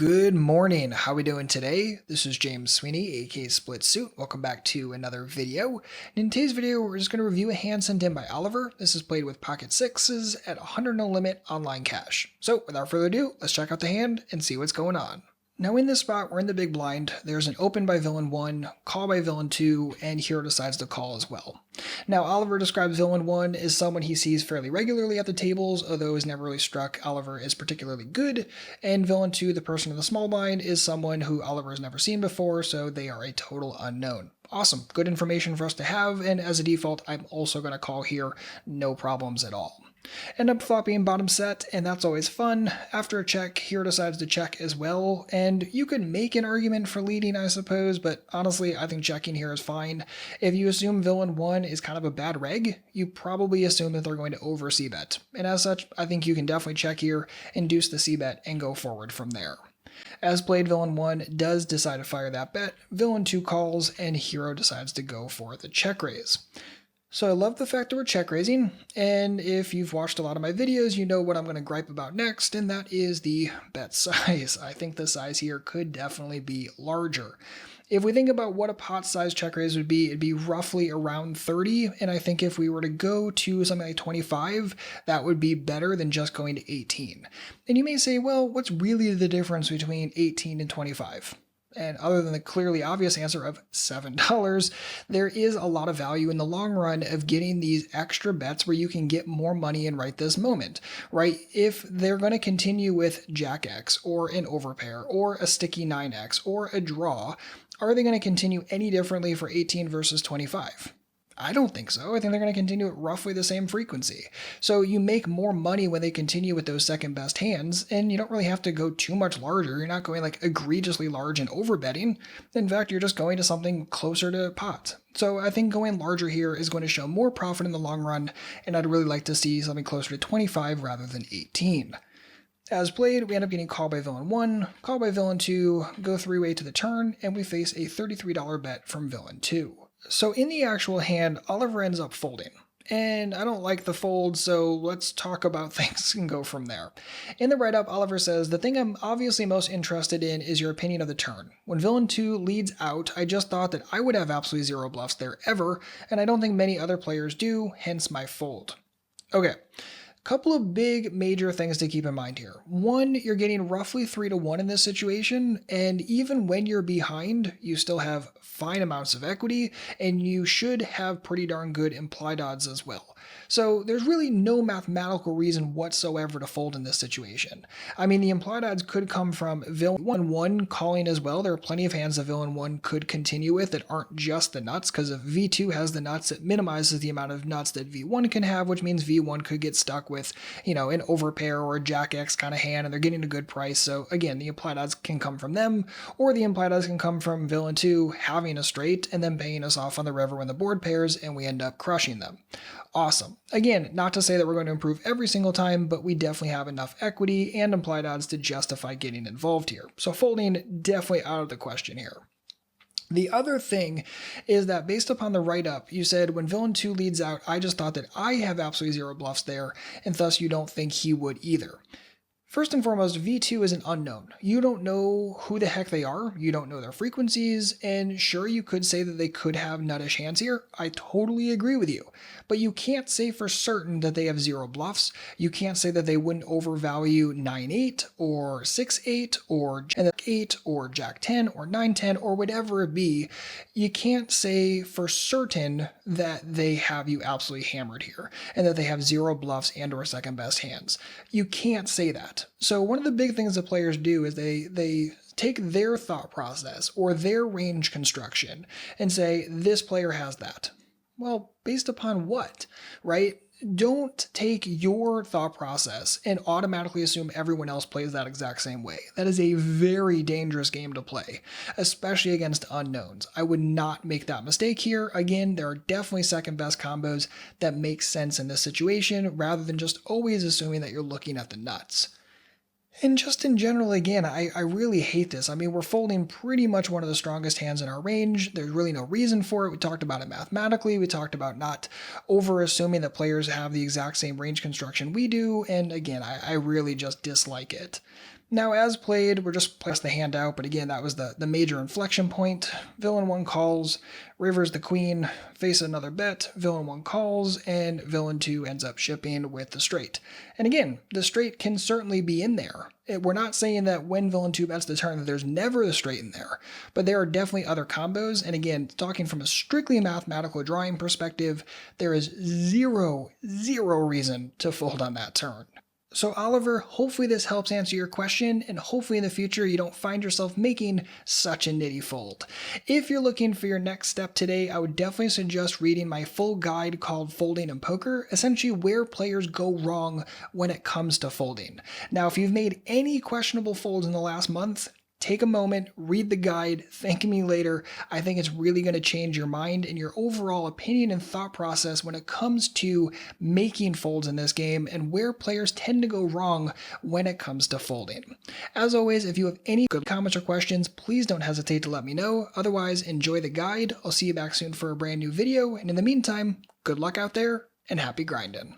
Good morning. How we doing today? This is James Sweeney, aka SplitSuit. Welcome back to another video. In today's video, we're just going to review a hand sent in by Oliver. This is played with pocket sixes at 100 no limit online cash. So without further ado, let's check out the hand and see what's going on. Now in this spot, we're in the big blind. There's an open by villain 1, call by villain 2, and hero decides to call as well. Now Oliver describes villain 1 as someone he sees fairly regularly at the tables, although has never really struck Oliver as particularly good, and villain 2, the person in the small blind, is someone who Oliver has never seen before, so they are a total unknown. Awesome, good information for us to have, and as a default, I'm also going to call here, no problems at all. End up flopping bottom set, and that's always fun. After a check, hero decides to check as well, and you could make an argument for leading, I suppose, but honestly, I think checking here is fine. If you assume villain 1 is kind of a bad reg, you probably assume that they're going to over c-bet, and as such, I think you can definitely check here, induce the c-bet, and go forward from there. As played, villain 1 does decide to fire that bet, villain 2 calls, and hero decides to go for the check raise. So I love the fact that we're check raising, and if you've watched a lot of my videos, you know what I'm going to gripe about next, and that is the bet size. I think the size here could definitely be larger. If we think about what a pot size check raise would be, it'd be roughly around 30, and I think if we were to go to something like 25, that would be better than just going to 18. And you may say, well, what's really the difference between 18 and 25? And other than the clearly obvious answer of $7, there is a lot of value in the long run of getting these extra bets where you can get more money in right this moment, right? If they're going to continue with Jack X or an overpair or a sticky 9X or a draw, are they going to continue any differently for 18 versus 25? I don't think so. I think they're going to continue at roughly the same frequency. So you make more money when they continue with those second best hands, and you don't really have to go too much larger. You're not going like egregiously large and overbetting. In fact, you're just going to something closer to pot. So I think going larger here is going to show more profit in the long run, and I'd really like to see something closer to 25 rather than 18. As played, we end up getting called by villain 1, called by villain 2, go three-way to the turn, and we face a $33 bet from villain 2. So in the actual hand, Oliver ends up folding. And I don't like the fold, so let's talk about things and go from there. In the write-up, Oliver says, the thing I'm obviously most interested in is your opinion of the turn. When villain 2 leads out, I just thought that I would have absolutely zero bluffs there ever, and I don't think many other players do, hence my fold. Okay. Couple of big major things to keep in mind here. One, you're getting roughly 3-1 in this situation, and even when you're behind, you still have fine amounts of equity, and you should have pretty darn good implied odds as well. So there's really no mathematical reason whatsoever to fold in this situation. I mean, the implied odds could come from villain 1 calling as well. There are plenty of hands that villain 1 could continue with that aren't just the nuts, because if V2 has the nuts, it minimizes the amount of nuts that V1 can have, which means V1 could get stuck with, an overpair or a Jack X kind of hand, and they're getting a good price. So again, the implied odds can come from them, or the implied odds can come from villain 2 having a straight and then paying us off on the river when the board pairs, and we end up crushing them. Awesome. Again, not to say that we're going to improve every single time, but we definitely have enough equity and implied odds to justify getting involved here. So folding definitely out of the question here. The other thing is that based upon the write-up, you said when villain 2 leads out, I just thought that I have absolutely zero bluffs there, and thus you don't think he would either. First and foremost, V2 is an unknown. You don't know who the heck they are, you don't know their frequencies, and sure, you could say that they could have nuttish hands here. I totally agree with you. But you can't say for certain that they have zero bluffs. You can't say that they wouldn't overvalue 9-8 or 6-8 or Jack 8 or Jack 10 or 9-10 or whatever it be. You can't say for certain that they have you absolutely hammered here and that they have zero bluffs and or second best hands. You can't say that. So one of the big things that players do is they take their thought process or their range construction and say, this player has that. Well, based upon what, right? Don't take your thought process and automatically assume everyone else plays that exact same way. That is a very dangerous game to play, especially against unknowns. I would not make that mistake here. Again, there are definitely second best combos that make sense in this situation rather than just always assuming that you're looking at the nuts. And just in general, again, I really hate this. I mean, we're folding pretty much one of the strongest hands in our range. There's really no reason for it. We talked about it mathematically. We talked about not over-assuming that players have the exact same range construction we do. And again, I really just dislike it. Now, as played, we're just playing the hand out, but again, that was the major inflection point. Villain 1 calls, rivers the queen, face another bet, villain 1 calls, and villain 2 ends up shipping with the straight. And again, the straight can certainly be in there. We're not saying that when villain 2 bets the turn that there's never a straight in there, but there are definitely other combos. And again, talking from a strictly mathematical drawing perspective, there is zero reason to fold on that turn. So Oliver, hopefully this helps answer your question, and hopefully in the future you don't find yourself making such a nitty fold. If you're looking for your next step today, I would definitely suggest reading my full guide called Folding in Poker, essentially where players go wrong when it comes to folding. Now, if you've made any questionable folds in the last month, take a moment, read the guide, thank me later. I think it's really going to change your mind and your overall opinion and thought process when it comes to making folds in this game and where players tend to go wrong when it comes to folding. As always, if you have any good comments or questions, please don't hesitate to let me know. Otherwise, enjoy the guide. I'll see you back soon for a brand new video. And in the meantime, good luck out there and happy grinding.